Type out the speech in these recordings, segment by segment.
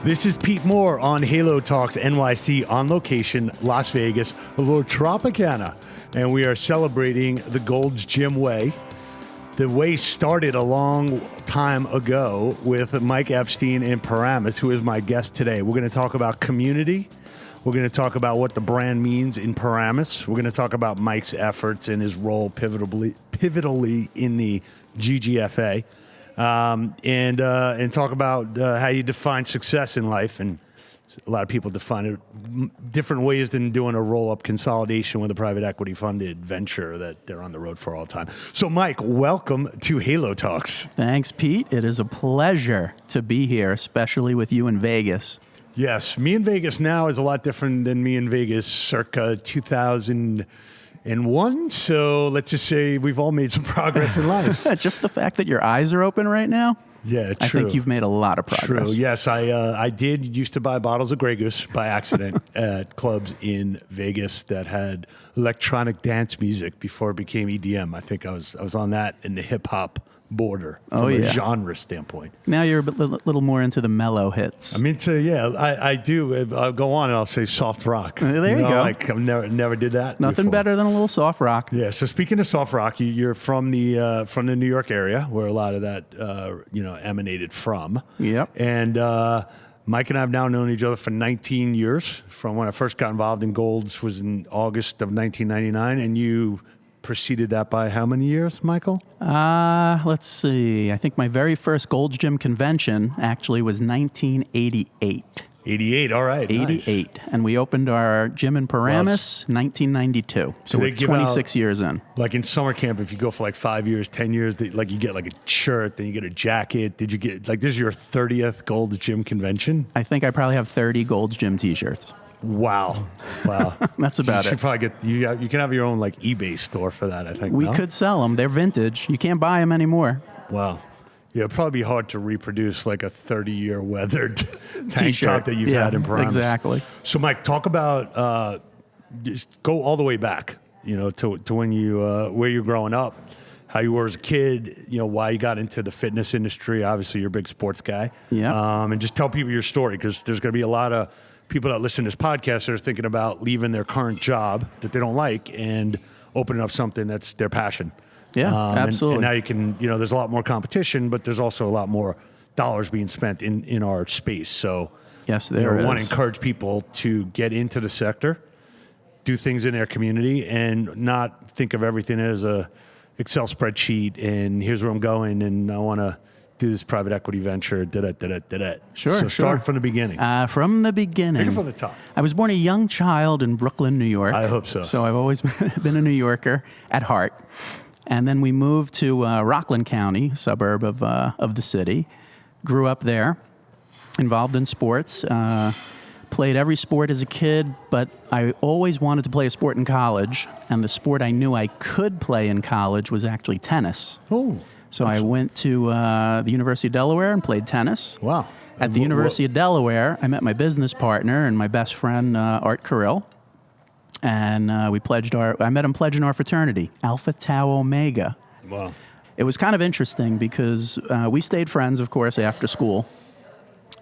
This is Pete Moore on Halo Talks NYC on location, Las Vegas, La Tropicana. And we are celebrating the Gold's Gym Way. The way started a long time ago with Mike Epstein and Paramus, who is my guest today. We're going to talk about community. We're going to talk about what the brand means in Paramus. We're going to talk about Mike's efforts and his role pivotally in the GGFA. And talk about how you define success in life. And a lot of people define it different ways than doing a roll-up consolidation with a private equity-funded venture that they're on the road for all the time. So, Mike, welcome to Halo Talks. Thanks, Pete. It is a pleasure to be here, especially with you in Vegas. Yes, me in Vegas now is a lot different than me in Vegas circa 2001. So let's just say we've all made some progress in life. Just the fact that your eyes are open right now. Yeah, true. I think you've made a lot of progress. True. Yes, I did used to buy bottles of Grey Goose by accident at clubs in Vegas that had electronic dance music before it became EDM. I think I was on that in the hip hop border from a genre standpoint. Now you're a little more into the mellow hits. I'm into, I do. I'll go on and I'll say soft rock. There you go. Like I've never did that. Nothing before. better than a little soft rock. Yeah. So speaking of soft rock, you're from the New York area where a lot of that emanated from. Yep. And Mike and I have now known each other for 19 years. From when I first got involved in Golds was in August of 1999, and you preceded that by how many years, Michael? Let's see. I think my very first Gold's Gym convention actually was 1988. 88, all right. 88. Nice. And we opened our gym in Paramus 1992. So we're 26 years in. Like in summer camp, if you go for like 5 years, 10 years, like you get like a shirt, then you get a jacket. Did you get, like, this is your 30th Gold's Gym convention? I think I probably have 30 Gold's Gym t-shirts. Wow. That's about you it. Should probably get you can have your own like eBay store for that, I think. We could sell them. They're vintage. You can't buy them anymore. Wow. Yeah, it'd probably be hard to reproduce like a 30-year weathered tank top that you've had in Paramus. Exactly. So, Mike, talk about just go all the way back, to when you where you're growing up, how you were as a kid, why you got into the fitness industry. Obviously, you're a big sports guy. Yeah. And just tell people your story, because there's going to be a lot of people that listen to this podcast that are thinking about leaving their current job that they don't like and opening up something that's their passion. Yeah, absolutely. And now you can, there's a lot more competition, but there's also a lot more dollars being spent in our space. So yes, there is. I want to encourage people to get into the sector, do things in their community, and not think of everything as a Excel spreadsheet and here's where I'm going and I want to do this private equity venture, Sure. So start from the beginning. From the beginning. Take it from the top. I was born a young child in Brooklyn, New York. I hope so. So I've always been a New Yorker at heart. And then we moved to Rockland County, suburb of the city. Grew up there, involved in sports. Played every sport as a kid, but I always wanted to play a sport in college. And the sport I knew I could play in college was actually tennis. Oh. So I went to the University of Delaware and played tennis. Wow. At the University of Delaware, I met my business partner and my best friend, Art Carrill. And I met him pledging our fraternity, Alpha Tau Omega. Wow. It was kind of interesting because we stayed friends, of course, after school.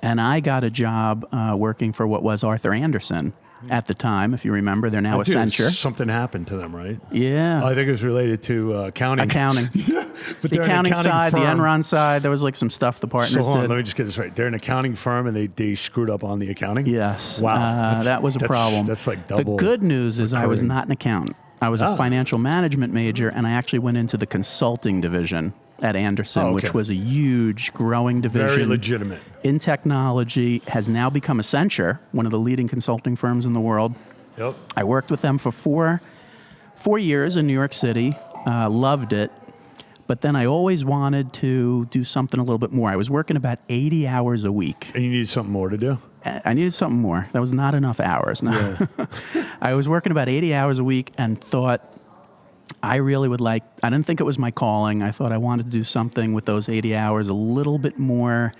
And I got a job working for what was Arthur Andersen at the time, if you remember. They're now Accenture. Something happened to them, right? Yeah. I think it was related to accounting. But the accounting side, firm. The Enron side, there was like some stuff the partners So hold on, did. let me just get this right. They're an accounting firm and they screwed up on the accounting? Yes. Wow. That was a problem. That's like double. The good news is I was recurring. not an accountant. I was a financial management major, and I actually went into the consulting division at Andersen, which was a huge growing division. Very legitimate. In technology, has now become Accenture, one of the leading consulting firms in the world. Yep. I worked with them for four years in New York City, loved it, but then I always wanted to do something a little bit more. I was working about 80 hours a week. And you needed something more to do? I needed something more. That was not enough hours. No. Yeah. I was working about 80 hours a week and thought I really would I didn't think it was my calling. I thought I wanted to do something with those 80 hours a little bit more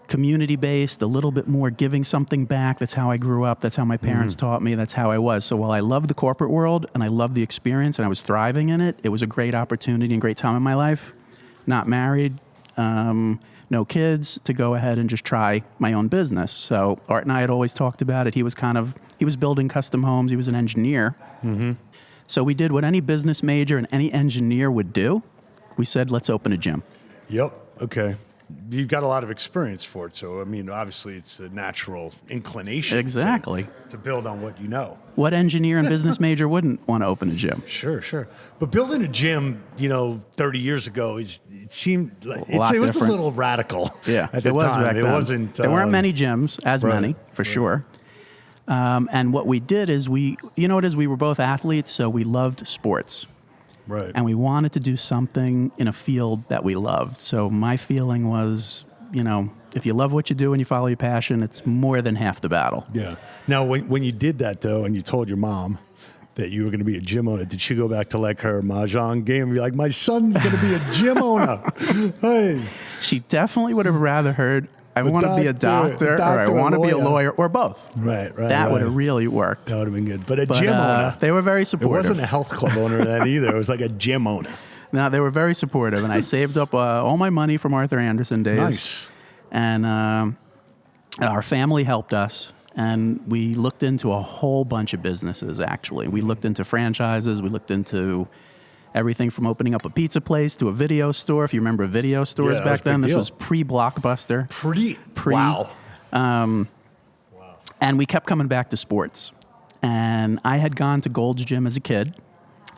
community-based, a little bit more giving something back. That's how I grew up. That's how my parents taught me. That's how I was. So while I loved the corporate world and I loved the experience and I was thriving in it, it was a great opportunity and great time in my life. Not married, no no kids, to go ahead and just try my own business. So Art and I had always talked about it. He was building custom homes. He was an engineer. Mm-hmm. So we did what any business major and any engineer would do. We said, let's open a gym. Yep. Okay. You've got a lot of experience for it. So, I mean, obviously it's a natural inclination. Exactly. To build on what you know. What engineer and business major wouldn't want to open a gym? Sure. But building a gym, 30 years ago, it seemed like it was a little radical. Yeah, at the time. Back then. It wasn't. There weren't many gyms, many for sure. And what we did is we were both athletes, so we loved sports. Right. And we wanted to do something in a field that we loved. So my feeling was, if you love what you do and you follow your passion, it's more than half the battle. Yeah. Now, when you did that, though, and you told your mom that you were going to be a gym owner, did she go back to like her mahjong game and be like, my son's going to be a gym owner? Hey. She definitely would have rather heard, I want to be a doctor, or I want to be a lawyer, or both. Right. That would have really worked. That would have been good. But gym owner. They were very supportive. It wasn't a health club owner then either. It was like a gym owner. No, they were very supportive. And I saved up all my money from Arthur Anderson days. Nice. And our family helped us. And we looked into a whole bunch of businesses, actually. We looked into franchises. We looked into everything from opening up a pizza place to a video store. If you remember video stores back then, this was pre-Blockbuster. Wow. And we kept coming back to sports. And I had gone to Gold's Gym as a kid.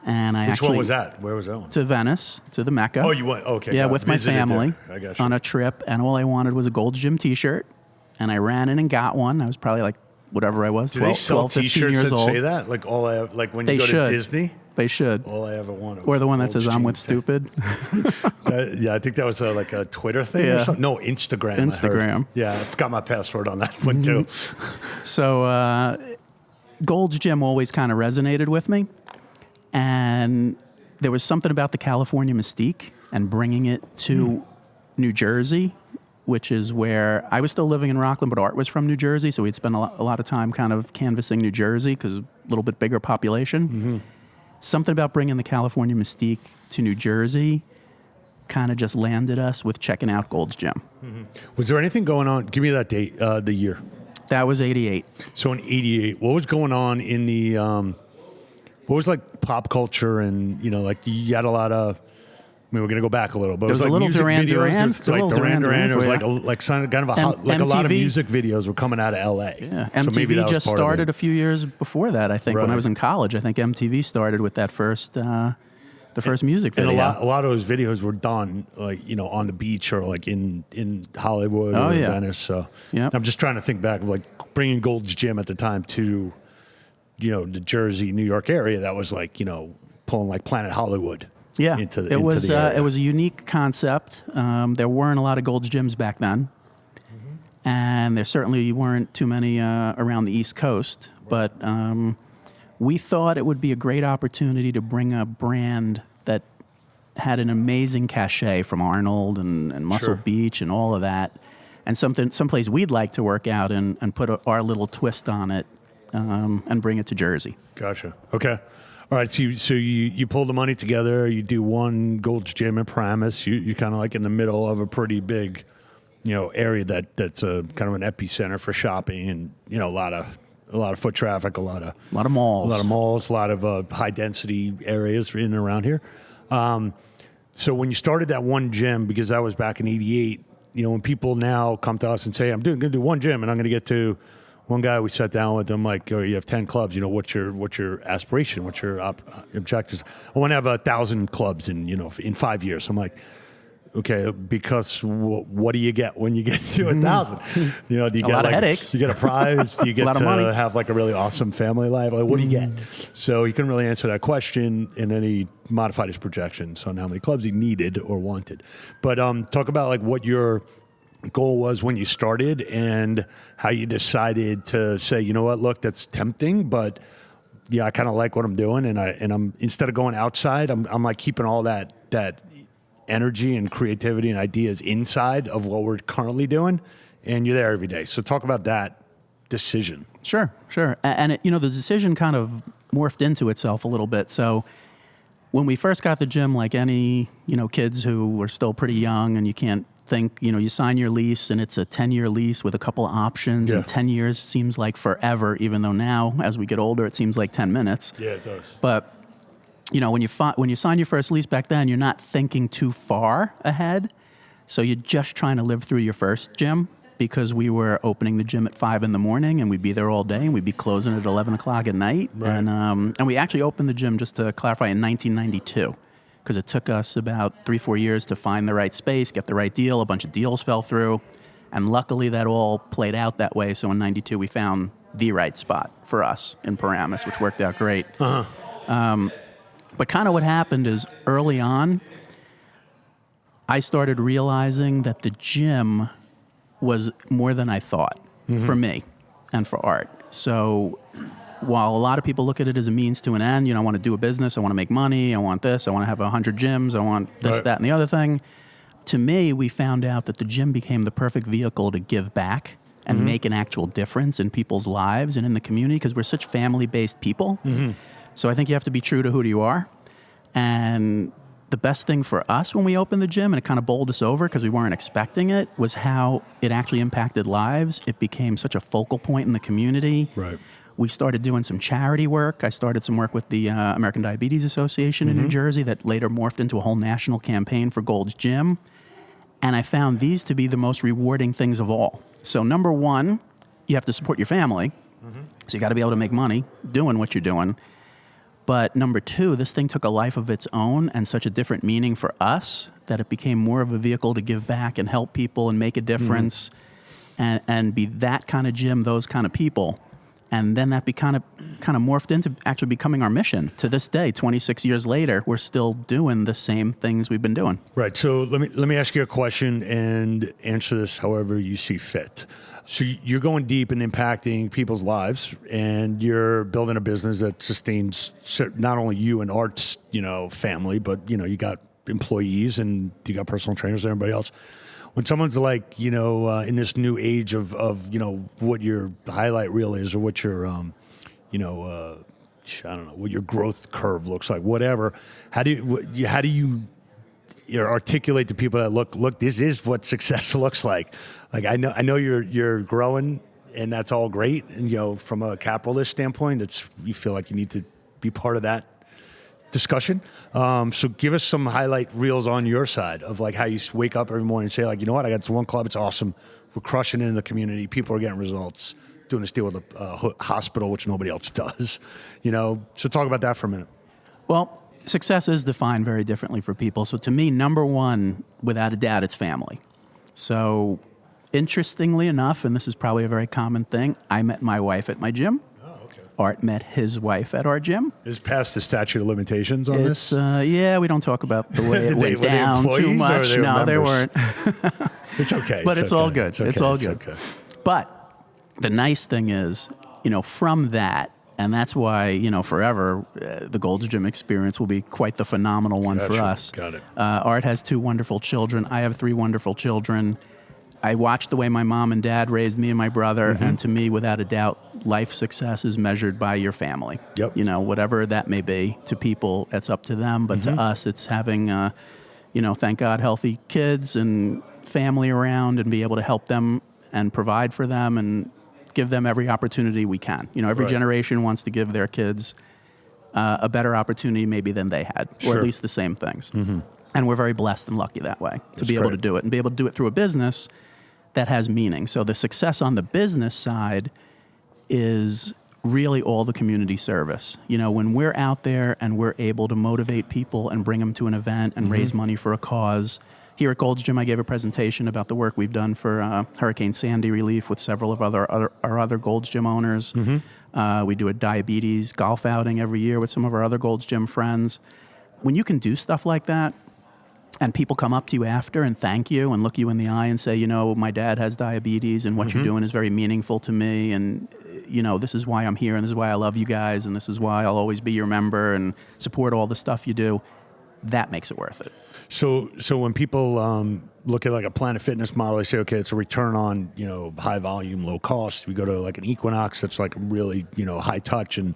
And Which one was that? Where was that one? To Venice, to the Mecca. Oh, you went? Okay. Yeah, with my family I got you. on a trip. And all I wanted was a Gold's Gym t-shirt. And I ran in and got one. I was probably like, whatever I was, 12, 15 years old. Say that? Like when you go to Disney? They should. All I ever wanted. Or the one that says, I'm with stupid. I think that was like a Twitter thing or something. No, Instagram. Instagram. Yeah, I forgot my password on that one too. So Gold's Gym always kind of resonated with me. And there was something about the California mystique and bringing it to New Jersey, which is where I was still living in Rockland, but Art was from New Jersey. So we'd spend a lot of time kind of canvassing New Jersey because a little bit bigger population. Mm-hmm. Something about bringing the California mystique to New Jersey kind of just landed us with checking out Gold's Gym. Mm-hmm. Was there anything going on? Give me that date, the year. That was 88. So in 88, what was going on in the, what was like pop culture and, like you had a lot of, we're going to go back a little, but there was like a little Duran Duran. It was like kind of a lot of music videos were coming out of L.A. Yeah, MTV so maybe just started a few years before that. I think when I was in college, I think MTV started with that first music video. And a lot of those videos were done like on the beach or like in Hollywood or Venice. So I'm just trying to think back of like bringing Gold's Gym at the time to the Jersey, New York area. That was like pulling like Planet Hollywood. Yeah, it was a unique concept. There weren't a lot of Gold's Gyms back then, and there certainly weren't too many around the East Coast. But we thought it would be a great opportunity to bring a brand that had an amazing cachet from Arnold and Muscle Beach and all of that, and someplace we'd like to work out and put our little twist on it and bring it to Jersey. Gotcha. Okay. All right, so you pull the money together. You do one Gold's Gym in Paramus. You're kind of like in the middle of a pretty big, area that's a kind of an epicenter for shopping and a lot of foot traffic, a lot of malls, a lot of high density areas in and around here. So when you started that one gym, because that was back in '88, when people now come to us and say, I'm going to do one gym and I'm going to get to. One guy, we sat down with him, like, you have 10 clubs. What's your aspiration? What's your objectives? I want to have 1,000 clubs in 5 years. I'm like, okay, because what do you get when you get to 1,000? Do you get a lot of headaches? Do you get a prize? Do you get to have like a really awesome family life? Like, what do you get? So he couldn't really answer that question, and then he modified his projections on how many clubs he needed or wanted. But talk about like what your goal was when you started and how you decided to say, look, that's tempting, but I kind of like what I'm doing. And I'm instead of going outside, I'm like keeping all that energy and creativity and ideas inside of what we're currently doing. And you're there every day. So talk about that decision. Sure. And the decision kind of morphed into itself a little bit. So when we first got the gym, like any, kids who were still pretty young and you can't think, you sign your lease and it's a 10-year lease with a couple of options, Yeah. and 10 years seems like forever, even though now, as we get older, it seems like 10 minutes. Yeah, it does. But, when you sign your first lease back then, you're not thinking too far ahead. So you're just trying to live through your first gym, because we were opening the gym at 5 a.m. and we'd be there all day, and we'd be closing at 11 o'clock at night. Right. And we actually opened the gym, just to clarify, in 1992. Because it took us about 3-4 years to find the right space, get the right deal. A bunch of deals fell through. And luckily, that all played out that way. So in 92, we found the right spot for us in Paramus, which worked out great. Uh-huh. But kind of what happened is, early on, I started realizing that the gym was more than I thought, for me and for art. So while a lot of people look at it as a means to an end, I want to do a business, I want to make money, I want this, I want to have 100 gyms, I want this, Right. that, and the other thing. To me, we found out that the gym became the perfect vehicle to give back and make an actual difference in people's lives and in the community, because we're such family-based people. So I think you have to be true to who you are. And the best thing for us when we opened the gym, and it kind of bowled us over because we weren't expecting it, was how it actually impacted lives. It became such a focal point in the community. Right. We started doing some charity work. I started some work with the American Diabetes Association in New Jersey that later morphed into a whole national campaign for Gold's Gym. And I found these to be the most rewarding things of all. So number one, you have to support your family. So you got to be able to make money doing what you're doing. But number two, this thing took a life of its own and such a different meaning for us that it became more of a vehicle to give back and help people and make a difference and be that kind of gym, those kind of people. And then that kind of morphed into actually becoming our mission. To this day, 26 years later, we're still doing the same things we've been doing. Right. So let me ask you a question and answer this however you see fit. So you're going deep and impacting people's lives, and you're building a business that sustains not only you and Art's, family, but you got employees and you got personal trainers and everybody else. When someone's like, in this new age of what your highlight reel is, or what your, I don't know, what your growth curve looks like, whatever. How do you articulate to people that look, this is what success looks like. Like I know you're growing, and that's all great. And from a capitalist standpoint, you feel like you need to be part of that discussion. So give us some highlight reels on your side of like how you wake up every morning and say, like, you know what, I got this one club, it's awesome. We're crushing it in the community. People are getting results. Doing this deal with a hospital, which nobody else does. So talk about that for a minute. Well, success is defined very differently for people. So to me, number one, without a doubt, it's family. So interestingly enough, and this is probably a very common thing, I met my wife at my gym. Art met his wife at our gym. Is past the statute of limitations on this? Yeah, we don't talk about the way it went were they down too employees, much. or No, they members? weren't. It's okay. But it's all okay. good. It's all good. Okay. But the nice thing is, from that, and that's why, forever, the Gold's Gym experience will be quite the phenomenal one for us. Got it. Art has 2 wonderful children. I have 3 wonderful children. I watched the way my mom and dad raised me and my brother, and to me, without a doubt, life success is measured by your family. Yep. Whatever that may be. To people, it's up to them, but to us, it's having, thank God, healthy kids and family around, and be able to help them and provide for them and give them every opportunity we can. Every Right. generation wants to give their kids a better opportunity maybe than they had, or Sure. at least the same things. And we're very blessed and lucky that way to That's be able great. to do it, and be able to do it through a business that has meaning. So the success on the business side is really all the community service. When we're out there and we're able to motivate people and bring them to an event and raise money for a cause. Here at Gold's Gym, I gave a presentation about the work we've done for Hurricane Sandy relief with several of our other Gold's Gym owners. We do a diabetes golf outing every year with some of our other Gold's Gym friends. When you can do stuff like that, and people come up to you after and thank you and look you in the eye and say, my dad has diabetes, and what you're doing is very meaningful to me, and this is why I'm here, and this is why I love you guys, and this is why I'll always be your member and support all the stuff you do. That makes it worth it. So when people look at like a Planet Fitness model, they say, okay, it's a return on high volume, low cost. We go to like an Equinox that's like really high touch, and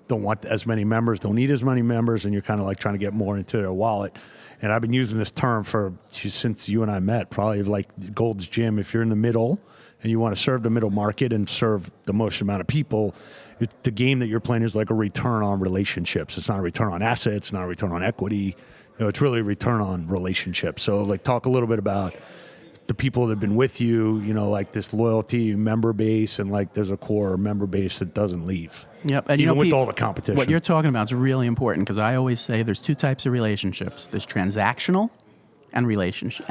don't want as many members, don't need as many members, and you're kind of like trying to get more into their wallet. And I've been using this term since you and I met, probably like Gold's Gym. If you're in the middle and you want to serve the middle market and serve the most amount of people, the game that you're playing is like a return on relationships. It's not a return on assets, not a return on equity. It's really a return on relationships. So like talk a little bit about the people that have been with you, like this loyalty member base, and like there's a core member base that doesn't leave. Yep, and even with all the competition. What you're talking about is really important because I always say there's two types of relationships. There's transactional and relationship.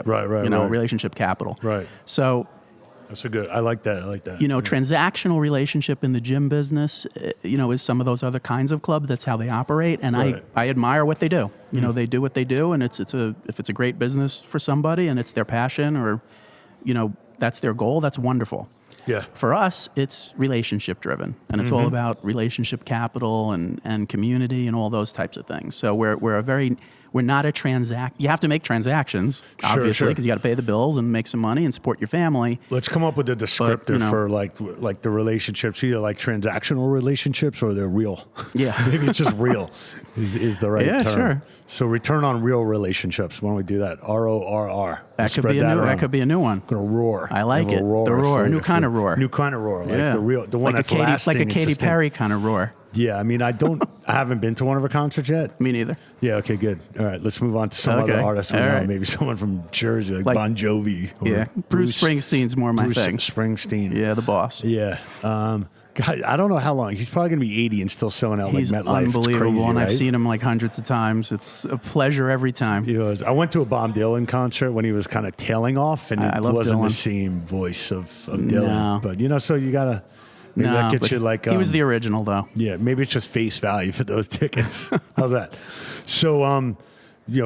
Right. Relationship capital. Right. So that's I like that. Transactional relationship in the gym business, is some of those other kinds of clubs. That's how they operate, and right. I admire what they do. They do what they do, and if it's a great business for somebody and it's their passion or, that's their goal, that's wonderful. Yeah. For us, it's relationship driven, and it's all about relationship capital and community and all those types of things. So we're not a You have to make transactions, obviously, because you got to pay the bills and make some money and support your family. Let's come up with a descriptor for like the relationships, either like transactional relationships or they're real. Yeah. Maybe it's just real is the right term. Yeah, sure. So return on real relationships. Why don't we do that? RORR. That could be a new one. I'm gonna roar. I like it. The roar. New kind of roar. New kind of roar. Like the one like that's lasting. Like a Katy Perry kind of roar. Yeah, I mean, I haven't been to one of her concerts yet. Me neither. Yeah, okay, good. All right, let's move on to some other artists we know. Right. Maybe someone from Jersey, like Bon Jovi. Or Bruce Springsteen's more my thing. Springsteen. Yeah, the boss. Yeah. God, I don't know how long. He's probably going to be 80 and still selling out He's like MetLife. Unbelievable, it's crazy, and right? I've seen him like hundreds of times. It's a pleasure every time. I went to a Bob Dylan concert when he was kind of tailing off, and it wasn't the same voice of Dylan. No. But, so you got to... Maybe that gets you like... he was the original, though. Yeah, maybe it's just face value for those tickets. How's that? So,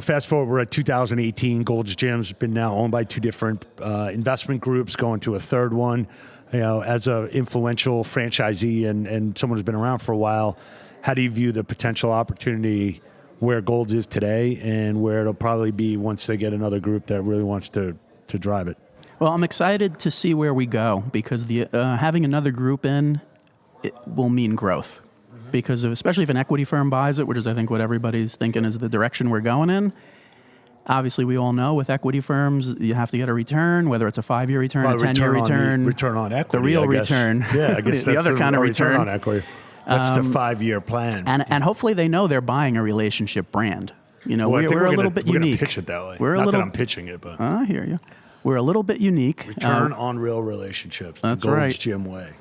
fast forward, we're at 2018. Gold's Gym's been now owned by two different investment groups, going to a third one. As an influential franchisee and someone who's been around for a while, how do you view the potential opportunity where Gold's is today and where it'll probably be once they get another group that really wants to drive it? Well, I'm excited to see where we go because having another group it will mean growth. Because especially if an equity firm buys it, which is I think what everybody's thinking is the direction we're going in. Obviously, we all know with equity firms, you have to get a return, whether it's a 5-year return, a 10-year return. Return on equity. The real return. Yeah, I guess the other kind of return on equity. That's the 5-year plan. And hopefully they know they're buying a relationship brand. We're a little bit unique. We're going to pitch it that way. Not that I'm pitching it, but... I hear you. We're a little bit unique. Return on real relationships. That's the Gold's right. Gym way.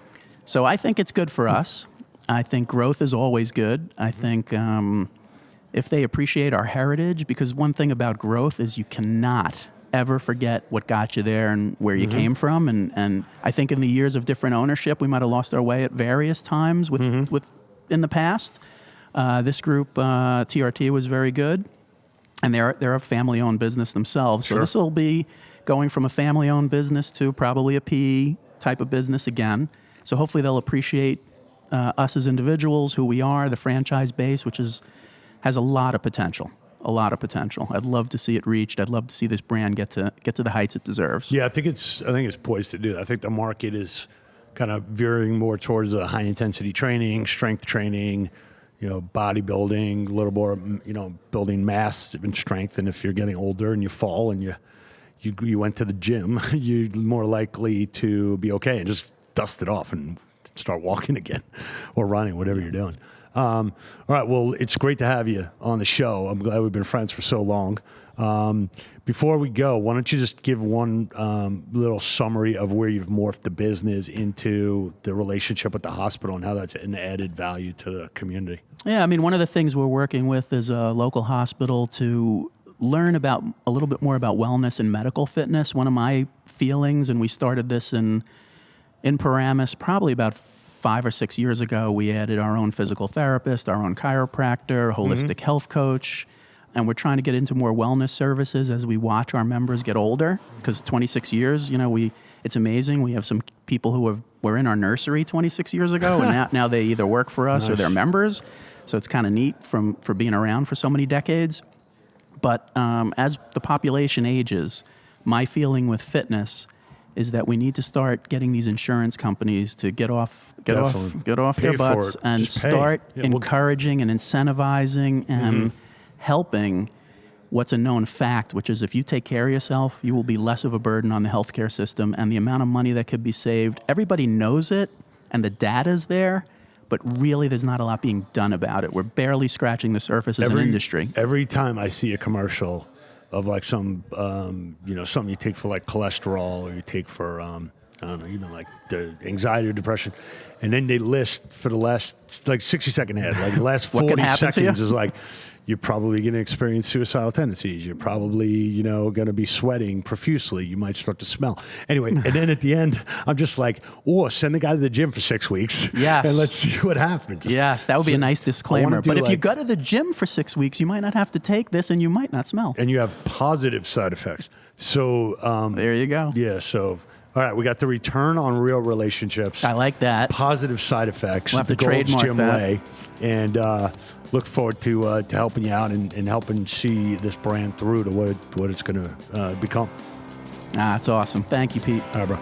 So I think it's good for us. I think growth is always good. I think if they appreciate our heritage, because one thing about growth is you cannot ever forget what got you there and where you came from. And I think in the years of different ownership, we might have lost our way at various times with in the past. This group, TRT, was very good. And they're a family-owned business themselves. So this will be going from a family-owned business to probably a PE type of business again. So hopefully they'll appreciate us as individuals, who we are, the franchise base, which has a lot of potential. A lot of potential. I'd love to see it reached. I'd love to see this brand get to the heights it deserves. Yeah, I think it's poised to do that. I think the market is kind of veering more towards a high-intensity training, strength training, bodybuilding, a little more, building mass and strength. And if you're getting older and you fall and you went to the gym, you're more likely to be okay and just dust it off and start walking again or running, whatever you're doing. All right, well, it's great to have you on the show. I'm glad we've been friends for so long. Before we go, why don't you just give one little summary of where you've morphed the business into the relationship with the hospital and how that's an added value to the community? Yeah, I mean, one of the things we're working with is a local hospital to learn about a little bit more about wellness and medical fitness. One of my feelings, and we started this in Paramus probably about 5 or 6 years ago, we added our own physical therapist, our own chiropractor, holistic health coach, and we're trying to get into more wellness services as we watch our members get older. Because 26 years, it's amazing. We have some people who were in our nursery 26 years ago, and now they either work for us or they're members. So it's kind of neat for being around for so many decades. But as the population ages, my feeling with fitness is that we need to start getting these insurance companies to get off Definitely. their Pay for butts it. and Just pay. start Yeah, well- encouraging and incentivizing and helping what's a known fact, which is if you take care of yourself, you will be less of a burden on the healthcare system, and the amount of money that could be saved. Everybody knows it, and the data's there, but really there's not a lot being done about it. We're barely scratching the surface as an industry. Every time I see a commercial of like some, something you take for like cholesterol or you take for, I don't know, even like the anxiety or depression, and then they list for the last like 60-second ad, like the last What can 40 happen to you? seconds is like, you're probably going to experience suicidal tendencies. You're probably, going to be sweating profusely. You might start to smell. Anyway, and then at the end, I'm just like, send the guy to the gym for 6 weeks. Yes. And let's see what happens. Yes, that would be a nice disclaimer. do But if you like- go to the gym for 6 weeks, you might not have to take this and you might not smell. And you have positive side effects. So, There you go. yeah, so, all right, we got the return on real relationships. I like that. Positive side effects. We'll have to the Gold's trademark Gym that. Way. And look forward to helping you out and helping see this brand through to what it's going to become. It's awesome. Thank you, Pete. All right, bro.